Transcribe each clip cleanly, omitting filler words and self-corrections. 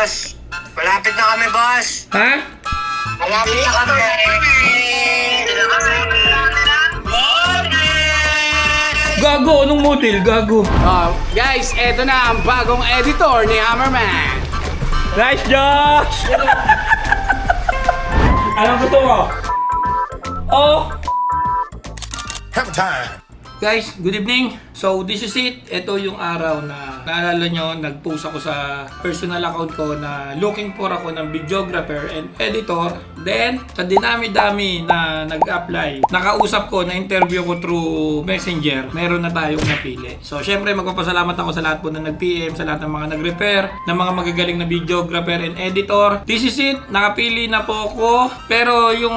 Boss, malapit na kami, boss. Ha? Malapit na kami. Gago, anong model? Gago. Guys, eto na ang bagong editor ni Hammerman. Nice, Josh! Anong gusto mo? Oh! Have time. Guys, good evening. So, this is it. Ito yung araw na naalala nyo, nag-post ako sa personal account ko na looking for ako ng videographer and editor. Then, sa dinami-dami na nag-apply, nakausap ko, na-interview ko through Messenger, meron na tayong napili. So, syempre, magpapasalamat ako sa lahat po na nag-PM, sa lahat ng mga nag-refer, ng mga magagaling na videographer and editor. This is it. Nakapili na po ako. Pero yung,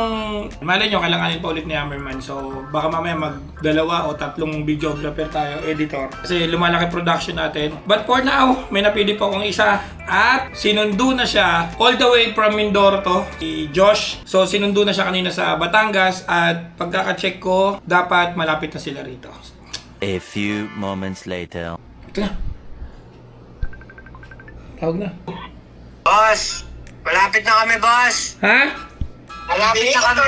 malay nyo, kailanganin pa ulit ni Hammerman. So, baka mamaya magdalawa o tatlong videographer tayo, editor. Kasi lumalaki production natin. But for now, may napili po akong isa. At sinundo na siya all the way from Mindoro to, si Josh. So sinundo na siya kanina sa Batangas. At pagkaka-check ko, dapat malapit na sila rito. A few moments later. Ito na. Tawag na. Boss, malapit na kami, boss. Ha? Malapit na kami.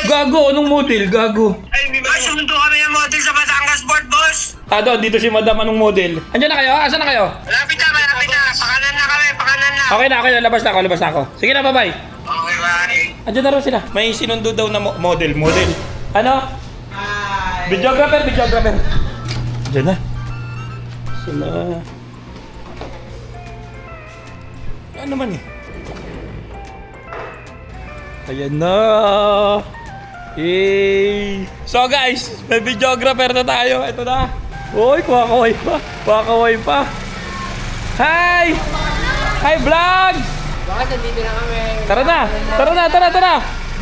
Gago, anong model? Gago. Ay, sundo kami ng model sa Batangas Port, boss. Doon, dito si Madam, anong model? Andiyan na kayo? Asan na kayo? Malapit na. Pakanan na kami, pakanan na. Okay na, labas na ako. Sige na, bye-bye. Okay, bye. Andiyan na raw sila. May sinundo daw na model. Ano? Hi. Videographer. Andiyan na. Sila. Ano naman eh? Ayan na. Yay! So guys, may videographer na tayo. Ito na. Uy, kumakaway pa. Hi! Hi vlogs! Boss, nandito na kami. Tara na!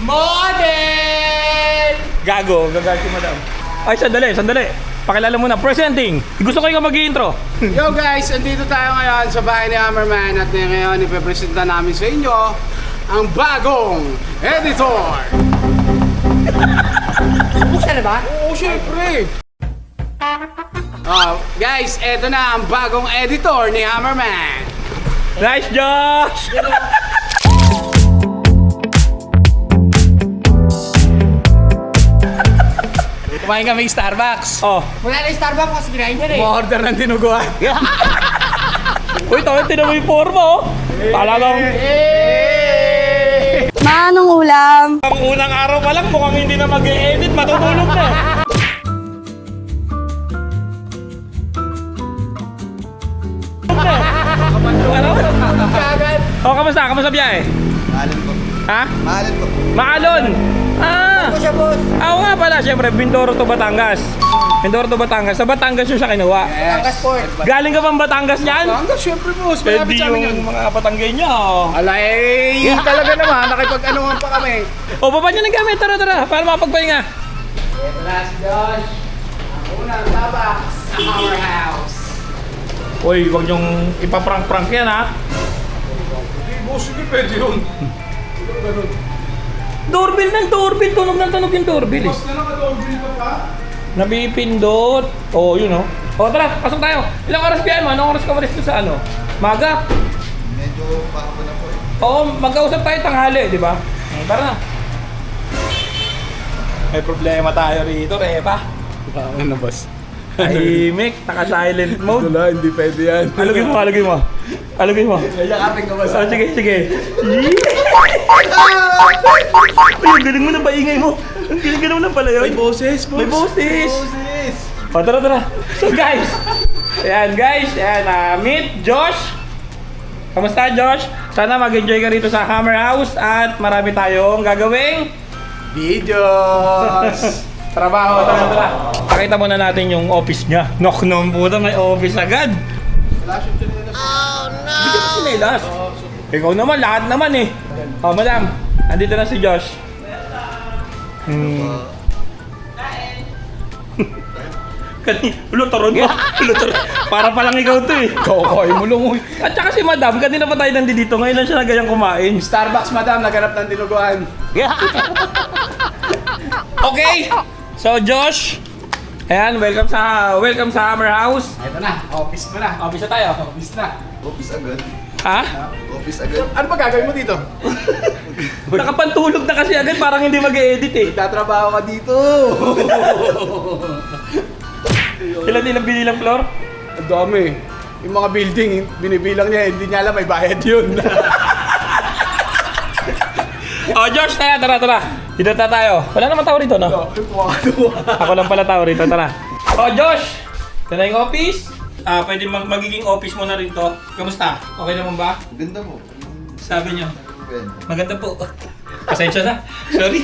Model! Gago, gagal si Madam. Ay, sandali. Pakilala muna. Presenting. Gusto ko yung mag-i-intro. Yo guys, andito tayo ngayon sa bahay ni Hammerman at ngayon ipepresenta namin sa inyo ang bagong editor. Buksan na ba? Oo, syempre. Guys, eto na ang bagong editor ni Hammerman. Nice, Josh! Kumain kami Starbucks. Oh. Wala na yung Starbucks kasi kinain niya na eh. Order ng dinuguan. Uy, tinan mo yung forma, oh. Talagang Manong ulam. ang unang araw pa lang mukhang hindi na mag-e-edit, matutulog na. Ano? Oh, kamusta biyahe? Maalon po. Ha? Maalon po. Maalon! Ako siya, boss. Oo nga pala, syempre, Mindoro to Batangas. Sa Batangas yung siya kinuha. Batangas Port. Galing ka bang Batangas niyan? Hanggang syempre boss, Pwede malapit sa amin yun. yung mga Batanggay niya, oh. Alay, talaga naman, nakipag-anuhan pa kami. O, baba niyo ng gamit. Tara, para mapagpahinga. Ito na si Josh, ang unang tabak sa our house. Uy, huwag niyong ipaprank-prank yan, ha? Boss, hindi pwede yun. Doorbell. Tunog yung doorbell, eh. na naka-doorbell ka pa? Nabipindot. Oh, yun, oh. O, tara, pasok tayo. Ilang oras biyahe mo? Anong oras ka malis sa ano? Maga? Medyo bako na po eh. Oo, magkausap tayo tanghali, di ba? Tara na. May problema tayo rito, Repa. Ano boss? Ay, Mick, naka-silent mode. Wala, hindi pwede yan. Alagay mo. Yakapin ka ba Oh, sige. Ay, galing mo na paingay mo. Ang galing mo na pala yun. May boses, boss. May boses. Boses. O, tara. So guys, meet Josh. Kamusta, Josh? Sana mag-enjoy ka rito sa Hammer House at marami tayong gagawing Videos. trabaho. Tara. Pakita muna natin yung office niya. Knock puta, may office agad. Oh no! Hindi ka sinelas. Ikaw naman, lahat naman eh. Oh, madam, andito na si Josh. Taron mo. Para palang ikaw to eh. Kokoy mo lang. At saka si madam, kanina pa tayo nandito. Ngayon lang siya nagayang kumain. Starbucks, madam, naghanap ng dinuguan. Okay. So Josh, Ayan, welcome sa Hammer House. Ito na, office mo na. Office na tayo. Office na. Office agad. Ha? Office agad. Ano ba gagawin mo dito? Nakapantulog na kasi agad, parang hindi mag-edit eh. Tatrabaho ka dito. Ilan binilang floor? Ang dami. Yung mga building, binibilang niya, hindi niya alam may bayad yun. Oh, Josh, tara. Dito na tayo. Wala naman tao rito, no? Ako lang pala tao rito, tara. Oh, Josh! Ito na yung office. Pwede magiging office mo na rin to. Kamusta? Okay naman ba? Ganda mo. Sabi niyo. Ben. Maganda po. Pasensya na. Sorry.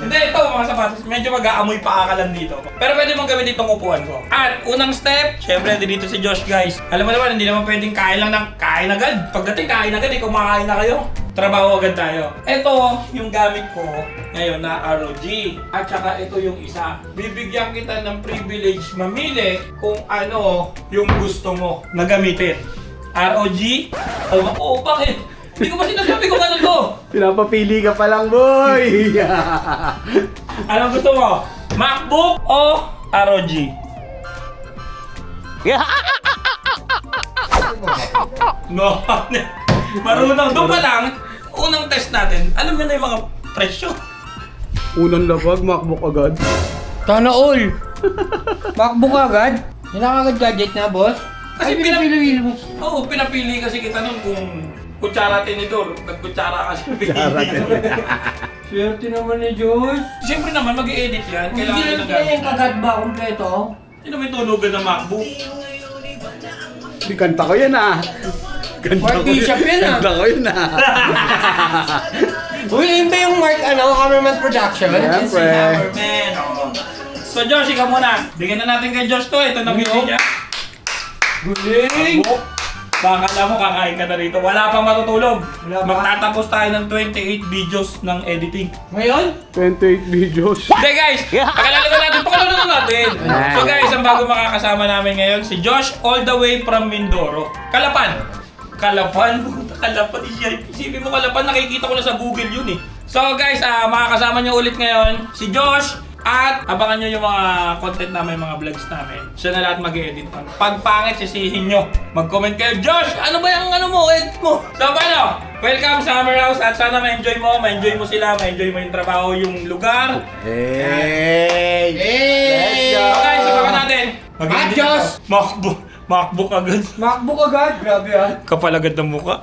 Hindi, ito mga sapatos. Medyo mag-aamoy pa akalan dito. Pero pwede mong gawin ditong upuan ko. At unang step, syempre dito si Josh guys. Alam mo naman, hindi naman pwedeng kain lang ng kain agad. Pagdating kain agad, kumakain na kayo. Trabaho agad tayo. Ito yung gamit ko ngayon na ROG. At saka ito yung isa. Bibigyan kita ng privilege mamili kung ano yung gusto mo na gamitin. ROG? Oo, bakit? Hindi ko pa sinasabi kung ano to. Pinapapili ka pa lang, boy. Anong gusto mo? MacBook o ROG? No. Marunong. Doon pa lang, unang test natin, alam mo na yung mga presyo. Unang labag, MacBook agad. Sana all. MacBook agad? Yan ang agad gadget na, boss. Kasi Ay, pinapili mo. Oo, pinapili kasi kita nun kung kutsara tinidor. Nagkutsara kasi. Swerte naman ni Diyos. Siyempre naman, mag-i-edit yan. Hindi Kailangan lang na kaya yung gamit. kagad ba kumpleto? Hindi naman tunugan ng MacBook. Di kanta ko yan ah. Mark Bishop yan ah. Kanta ko yan ah. Uy, yun ba yung Mark, Hammerman Production? Yeah. Si Hammerman. Oo. So Josh, ikaw muna. Bigyan na natin kay Josh to. Ito na video niya. Guling! Baka alam mo, kakain ka na rito. Wala pang matutulog. Wala pa. Magtatapos tayo ng 28 videos ng editing. Ngayon? 28 videos. Hindi guys, pakalala natin. So guys, ang bago makakasama namin ngayon, si Josh all the way from Mindoro. Kalapan. Kalapan? Siya. Isipin mo Kalapan, nakikita ko na sa Google yun eh. So guys, makakasama niyo ulit ngayon si Josh. At abangan nyo yung mga content namin, mga vlogs namin. Siya na lahat mag-edit. Pag pangit, sisihin nyo. Mag-comment kayo, Josh, ano ba yung edit mo? So paano? Welcome sa Hammer House at sana ma-enjoy mo sila, ma-enjoy mo yung trabaho, yung lugar. Hey! Hey! So guys, abangan natin. Ah, Josh! MacBook agad. MacBook agad? Grabe ah. Kapal agad ng muka.